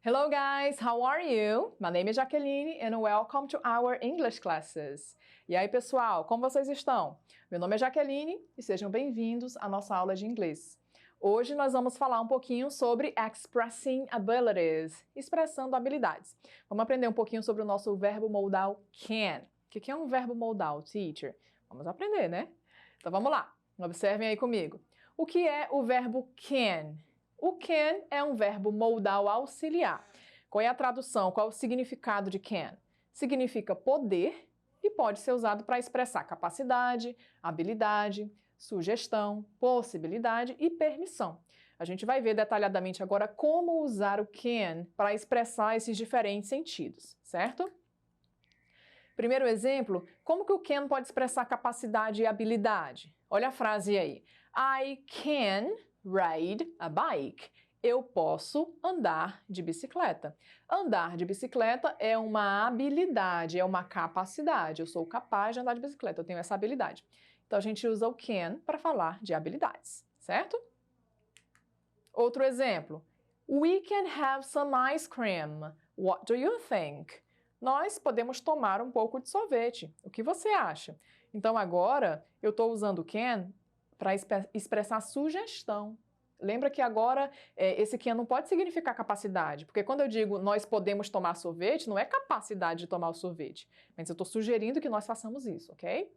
Hello guys, how are you? My name is Jaqueline and welcome to our English classes. E aí pessoal, como vocês estão? Meu nome é Jaqueline e sejam bem-vindos à nossa aula de inglês. Hoje nós vamos falar um pouquinho sobre expressing abilities, expressando habilidades. Vamos aprender um pouquinho sobre o nosso verbo modal can. O que é um verbo modal, teacher? Vamos aprender, né? Então vamos lá, observem aí comigo. O que é o verbo can? O can é um verbo modal auxiliar. Qual é a tradução? Qual é o significado de can? Significa poder e pode ser usado para expressar capacidade, habilidade, sugestão, possibilidade e permissão. A gente vai ver detalhadamente agora como usar o can para expressar esses diferentes sentidos, certo? Primeiro exemplo, como que o can pode expressar capacidade e habilidade? Olha a frase aí. I can ride a bike. Eu posso andar de bicicleta. Andar de bicicleta é uma habilidade, é uma capacidade. Eu sou capaz de andar de bicicleta, eu tenho essa habilidade. Então a gente usa o can para falar de habilidades, certo? Outro exemplo. We can have some ice cream. What do you think? Nós podemos tomar um pouco de sorvete. O que você acha? Então agora eu estou usando o can para expressar sugestão. Lembra que agora esse can não pode significar capacidade, porque quando eu digo nós podemos tomar sorvete, não é capacidade de tomar o sorvete, mas eu estou sugerindo que nós façamos isso, ok?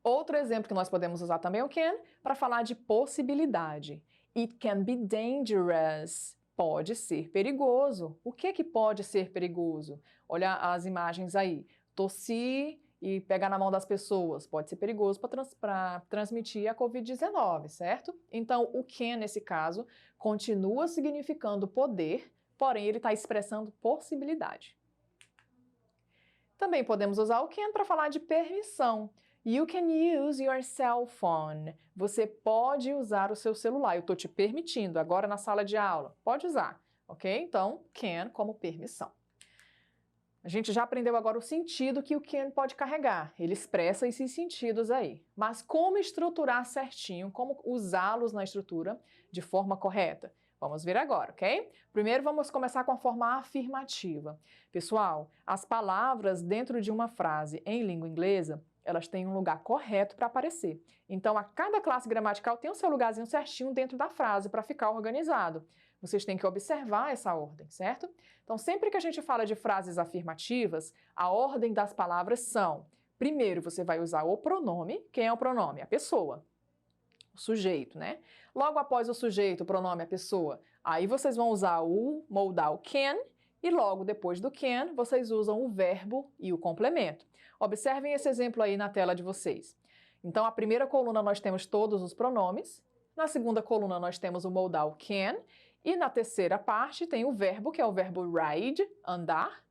Outro exemplo que nós podemos usar também é o can para falar de possibilidade. It can be dangerous. Pode ser perigoso. O que pode ser perigoso? Olha as imagens aí. Tossir e pegar na mão das pessoas pode ser perigoso para transmitir a Covid-19, certo? Então, o can, nesse caso, continua significando poder, porém ele está expressando possibilidade. Também podemos usar o can para falar de permissão. You can use your cell phone. Você pode usar o seu celular. Eu estou te permitindo agora na sala de aula. Pode usar, ok? Então, can como permissão. A gente já aprendeu agora o sentido que o can pode carregar. Ele expressa esses sentidos aí. Mas como estruturar certinho, como usá-los na estrutura de forma correta? Vamos ver agora, ok? Primeiro vamos começar com a forma afirmativa. Pessoal, as palavras dentro de uma frase em língua inglesa, elas têm um lugar correto para aparecer. Então, a cada classe gramatical tem o seu lugarzinho certinho dentro da frase para ficar organizado. Vocês têm que observar essa ordem, certo? Então, sempre que a gente fala de frases afirmativas, a ordem das palavras são: primeiro, você vai usar o pronome. Quem é o pronome? A pessoa. O sujeito, né? Logo após o sujeito, o pronome, a pessoa, aí vocês vão usar o modal can e logo depois do can, vocês usam o verbo e o complemento. Observem esse exemplo aí na tela de vocês. Então, a primeira coluna nós temos todos os pronomes, na segunda coluna nós temos o modal can e na terceira parte tem o verbo, que é o verbo ride, andar,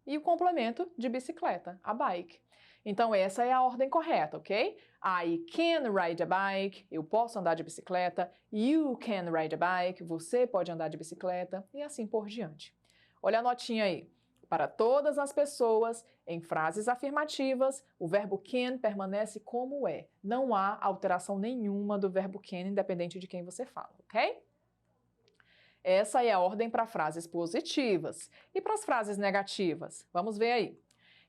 e o complemento de bicicleta, a bike. Então, essa é a ordem correta, ok? I can ride a bike, eu posso andar de bicicleta. You can ride a bike, você pode andar de bicicleta, e assim por diante. Olha a notinha aí. Para todas as pessoas, em frases afirmativas, o verbo can permanece como é. Não há alteração nenhuma do verbo can, independente de quem você fala, ok? Essa é a ordem para frases positivas. E para as frases negativas? Vamos ver aí.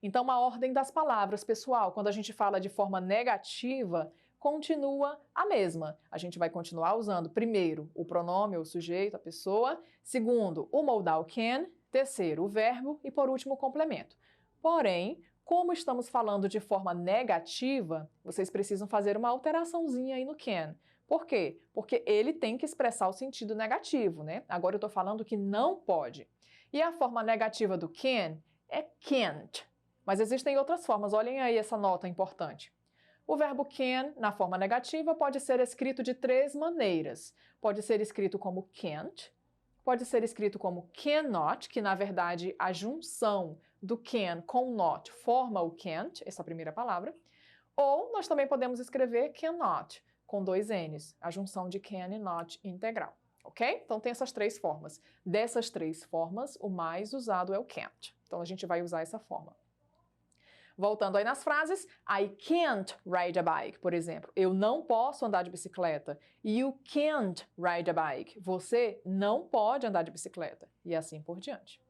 Então, a ordem das palavras, pessoal, quando a gente fala de forma negativa, continua a mesma. A gente vai continuar usando, primeiro, o pronome, o sujeito, a pessoa. Segundo, o modal can. Terceiro, o verbo. E, por último, o complemento. Porém, como estamos falando de forma negativa, vocês precisam fazer uma alteraçãozinha aí no can. Por quê? Porque ele tem que expressar o sentido negativo, né? Agora eu estou falando que não pode. E a forma negativa do can é can't. Mas existem outras formas, olhem aí essa nota importante. O verbo can, na forma negativa, pode ser escrito de três maneiras. Pode ser escrito como can't, pode ser escrito como cannot, que na verdade a junção do can com not forma o can't, essa primeira palavra. Ou nós também podemos escrever cannot, com dois n's, a junção de can e not integral. Ok? Então tem essas três formas. Dessas três formas, o mais usado é o can't. Então a gente vai usar essa forma. Voltando aí nas frases, I can't ride a bike, por exemplo. Eu não posso andar de bicicleta. You can't ride a bike. Você não pode andar de bicicleta. E assim por diante.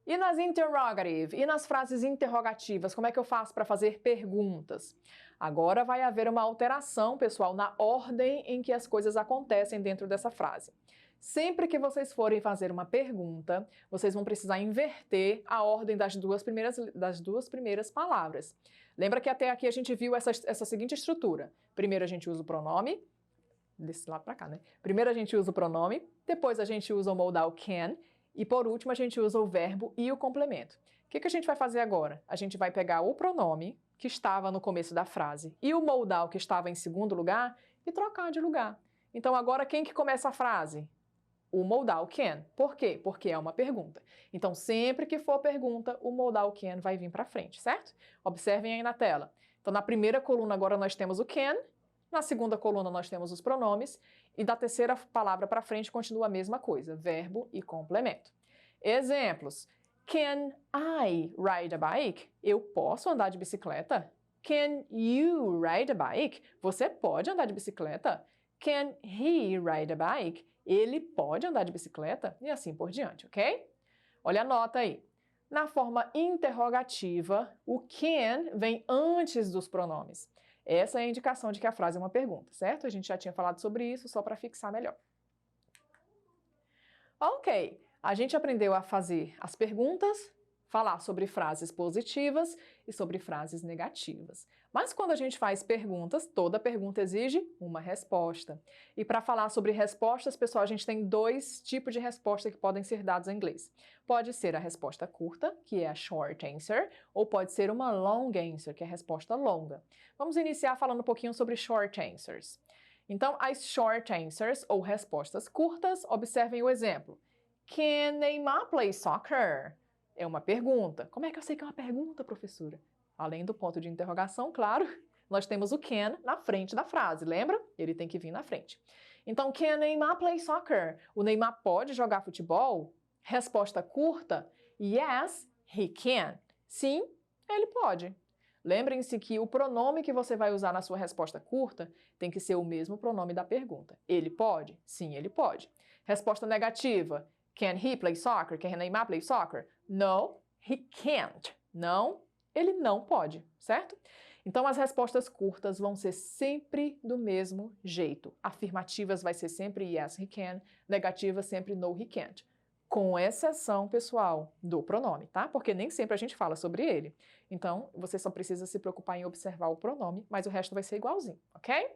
E nas interrogative, e nas frases interrogativas, como é que eu faço para fazer perguntas? Agora vai haver uma alteração, pessoal, na ordem em que as coisas acontecem dentro dessa frase. Sempre que vocês forem fazer uma pergunta, vocês vão precisar inverter a ordem das duas primeiras palavras. Lembra que até aqui a gente viu essa seguinte estrutura. Primeiro a gente usa o pronome, desse lado para cá, né? Primeiro a gente usa o pronome, depois a gente usa o modal can, e por último a gente usa o verbo e o complemento. O que a gente vai fazer agora? A gente vai pegar o pronome, que estava no começo da frase, e o modal, que estava em segundo lugar, e trocar de lugar. Então agora quem que começa a frase? O modal can. Por quê? Porque é uma pergunta. Então, sempre que for pergunta, o modal can vai vir para frente, certo? Observem aí na tela. Então, na primeira coluna agora nós temos o can, na segunda coluna nós temos os pronomes, e da terceira palavra para frente continua a mesma coisa, verbo e complemento. Exemplos. Can I ride a bike? Eu posso andar de bicicleta? Can you ride a bike? Você pode andar de bicicleta? Can he ride a bike? Ele pode andar de bicicleta? E assim por diante, ok? Olha a nota aí. Na forma interrogativa, o can vem antes dos pronomes. Essa é a indicação de que a frase é uma pergunta, certo? A gente já tinha falado sobre isso, só para fixar melhor. Ok, a gente aprendeu a fazer as perguntas, falar sobre frases positivas e sobre frases negativas. Mas quando a gente faz perguntas, toda pergunta exige uma resposta. E para falar sobre respostas, pessoal, a gente tem dois tipos de resposta que podem ser dados em inglês. Pode ser a resposta curta, que é a short answer, ou pode ser uma long answer, que é a resposta longa. Vamos iniciar falando um pouquinho sobre short answers. Então, as short answers, ou respostas curtas, observem o exemplo. Can Neymar play soccer? É uma pergunta. Como é que eu sei que é uma pergunta, professora? Além do ponto de interrogação, claro, nós temos o can na frente da frase, lembra? Ele tem que vir na frente. Então, can Neymar play soccer? O Neymar pode jogar futebol? Resposta curta, yes, he can. Sim, ele pode. Lembrem-se que o pronome que você vai usar na sua resposta curta tem que ser o mesmo pronome da pergunta. Ele pode? Sim, ele pode. Resposta negativa, can he play soccer? Can Neymar play soccer? No, he can't. Não, ele não pode, certo? Então, as respostas curtas vão ser sempre do mesmo jeito. Afirmativas vai ser sempre yes, he can. Negativas sempre no, he can't. Com exceção, pessoal, do pronome, tá? Porque nem sempre a gente fala sobre ele. Então, você só precisa se preocupar em observar o pronome, mas o resto vai ser igualzinho, ok?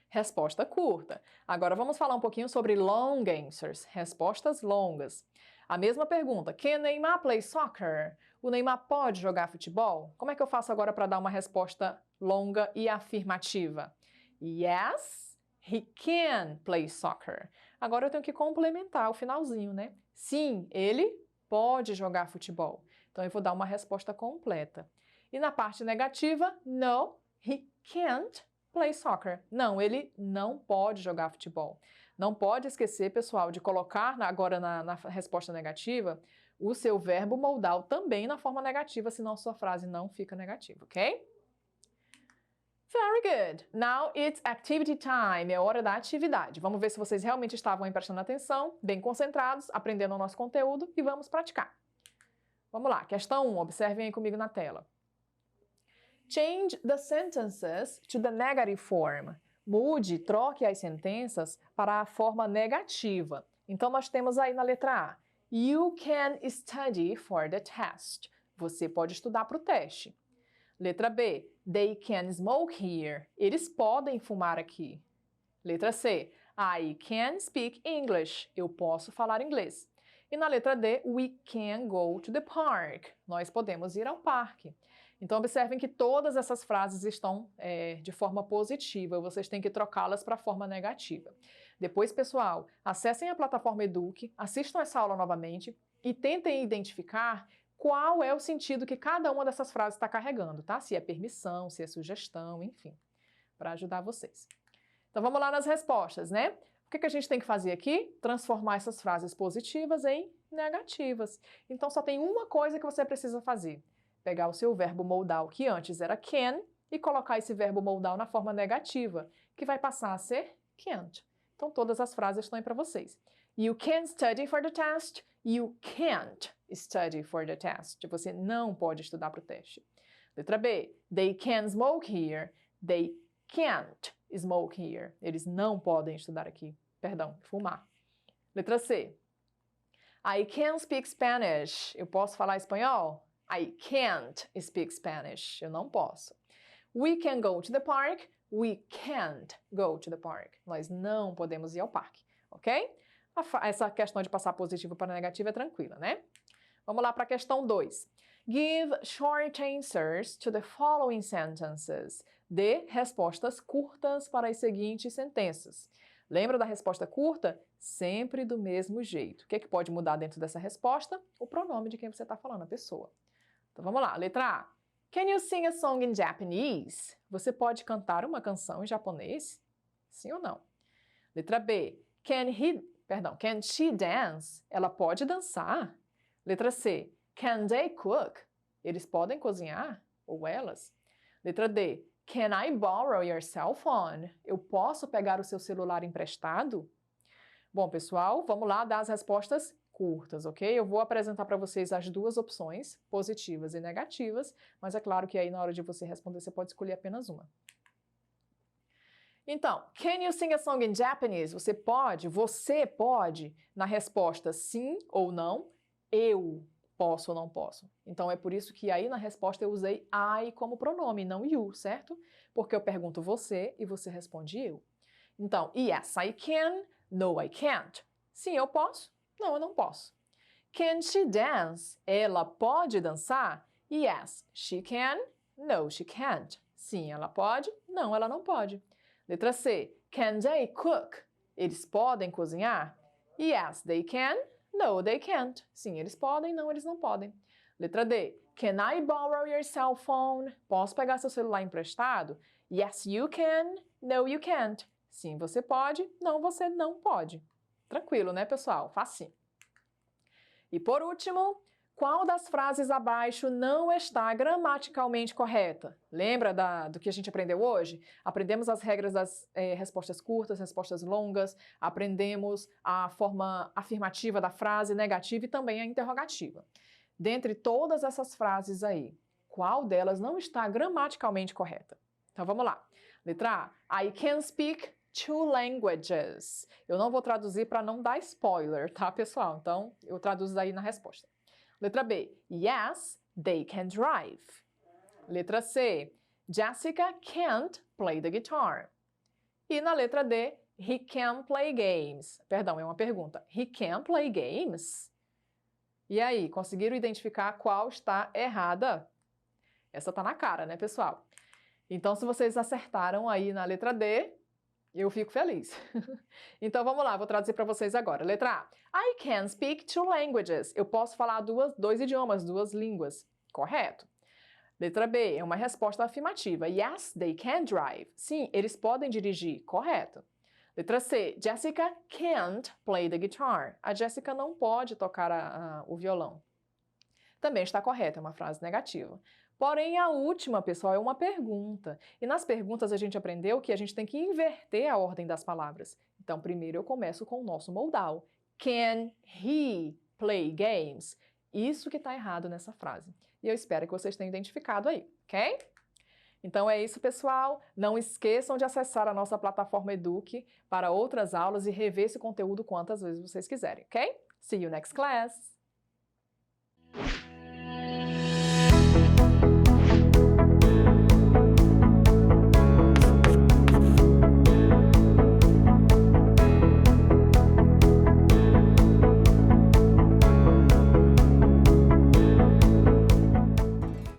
Resposta curta. Agora vamos falar um pouquinho sobre long answers, respostas longas. A mesma pergunta, can Neymar play soccer? O Neymar pode jogar futebol? Como é que eu faço agora para dar uma resposta longa e afirmativa? Yes, he can play soccer. Agora eu tenho que complementar o finalzinho, né? Sim, ele pode jogar futebol. Então eu vou dar uma resposta completa. E na parte negativa, no, he can't play soccer. Não, ele não pode jogar futebol. Não pode esquecer, pessoal, de colocar agora na resposta negativa o seu verbo modal também na forma negativa, senão sua frase não fica negativa, ok? Very good. Now it's activity time. É hora da atividade. Vamos ver se vocês realmente estavam aí prestando atenção, bem concentrados, aprendendo o nosso conteúdo e vamos praticar. Vamos lá, questão 1, observem aí comigo na tela. Change the sentences to the negative form. Mude, troque as sentenças para a forma negativa. Então, nós temos aí na letra A, you can study for the test. Você pode estudar para o teste. Letra B, they can smoke here. Eles podem fumar aqui. Letra C, I can speak English. Eu posso falar inglês. E na letra D, we can go to the park. Nós podemos ir ao parque. Então, observem que todas essas frases estão de forma positiva. Vocês têm que trocá-las para a forma negativa. Depois, pessoal, acessem a plataforma Eduque, assistam essa aula novamente e tentem identificar qual é o sentido que cada uma dessas frases está carregando, tá? Se é permissão, se é sugestão, enfim, para ajudar vocês. Então, vamos lá nas respostas, né? O que a gente tem que fazer aqui? Transformar essas frases positivas em negativas. Então, só tem uma coisa que você precisa fazer. pegar o seu verbo modal, que antes era can, e colocar esse verbo modal na forma negativa, que vai passar a ser can't. Então, todas as frases estão aí para vocês. You can study for the test. You can't study for the test. Você não pode estudar para o teste. Letra B. They can smoke here. They can't smoke here. Eles não podem estudar aqui. Perdão, fumar. Letra C. I can speak Spanish. Eu posso falar espanhol? I can't speak Spanish. Eu não posso. We can go to the park. We can't go to the park. Nós não podemos ir ao parque, ok? Essa questão de passar positivo para negativo é tranquila, né? Vamos lá para a questão 2. Give short answers to the following sentences. Dê respostas curtas para as seguintes sentenças. Lembra da resposta curta? Sempre do mesmo jeito. O que é que pode mudar dentro dessa resposta? O pronome de quem você está falando, a pessoa. Então vamos lá, letra A. Can you sing a song in Japanese? Você pode cantar uma canção em japonês? Sim ou não? Letra B. Can she dance? Ela pode dançar? Letra C. Can they cook? Eles podem cozinhar? Ou elas? Letra D. Can I borrow your cell phone? Eu posso pegar o seu celular emprestado? Bom, pessoal, vamos lá dar as respostas curtas, ok? Eu vou apresentar para vocês as duas opções, positivas e negativas, mas é claro que aí na hora de você responder você pode escolher apenas uma. Então, can you sing a song in Japanese? Você pode, na resposta sim ou não, eu posso ou não posso. Então, é por isso que aí na resposta eu usei I como pronome, não you, certo? Porque eu pergunto você e você responde eu. Então, yes, I can, no, I can't. Sim, eu posso, não, eu não posso. Can she dance? Ela pode dançar? Yes, she can, no, she can't. Sim, ela pode, não, ela não pode. Letra C. Can they cook? Eles podem cozinhar? Yes, they can. No, they can't. Sim, eles podem. Não, eles não podem. Letra D. Can I borrow your cell phone? Posso pegar seu celular emprestado? Yes, you can. No, you can't. Sim, você pode. Não, você não pode. Tranquilo, né, pessoal? Facinho. E por último, qual das frases abaixo não está gramaticalmente correta? Lembra do que a gente aprendeu hoje? Aprendemos as regras das respostas curtas, respostas longas, aprendemos a forma afirmativa da frase, negativa e também a interrogativa. Dentre todas essas frases aí, qual delas não está gramaticalmente correta? Então vamos lá. Letra A. I can speak 2 languages. Eu não vou traduzir para não dar spoiler, tá, pessoal? Então eu traduzo aí na resposta. Letra B. Yes, they can drive. Letra C. Jessica can't play the guitar. E na letra D. He can play games. Perdão, é uma pergunta. He can play games? E aí, conseguiram identificar qual está errada? Essa tá na cara, né, pessoal? Então, se vocês acertaram aí na letra D, eu fico feliz. Então, vamos lá, vou traduzir para vocês agora. Letra A. I can speak 2 languages. Eu posso falar dois idiomas, 2 línguas. Correto. Letra B. É uma resposta afirmativa. Yes, they can drive. Sim, eles podem dirigir. Correto. Letra C. Jessica can't play the guitar. A Jessica não pode tocar o violão. Também está correto, é uma frase negativa. Porém, a última, pessoal, é uma pergunta. E nas perguntas a gente aprendeu que a gente tem que inverter a ordem das palavras. Então, primeiro eu começo com o nosso modal. Can he play games? Isso que está errado nessa frase. E eu espero que vocês tenham identificado aí, ok? Então é isso, pessoal. Não esqueçam de acessar a nossa plataforma Eduque para outras aulas e rever esse conteúdo quantas vezes vocês quiserem, ok? See you next class!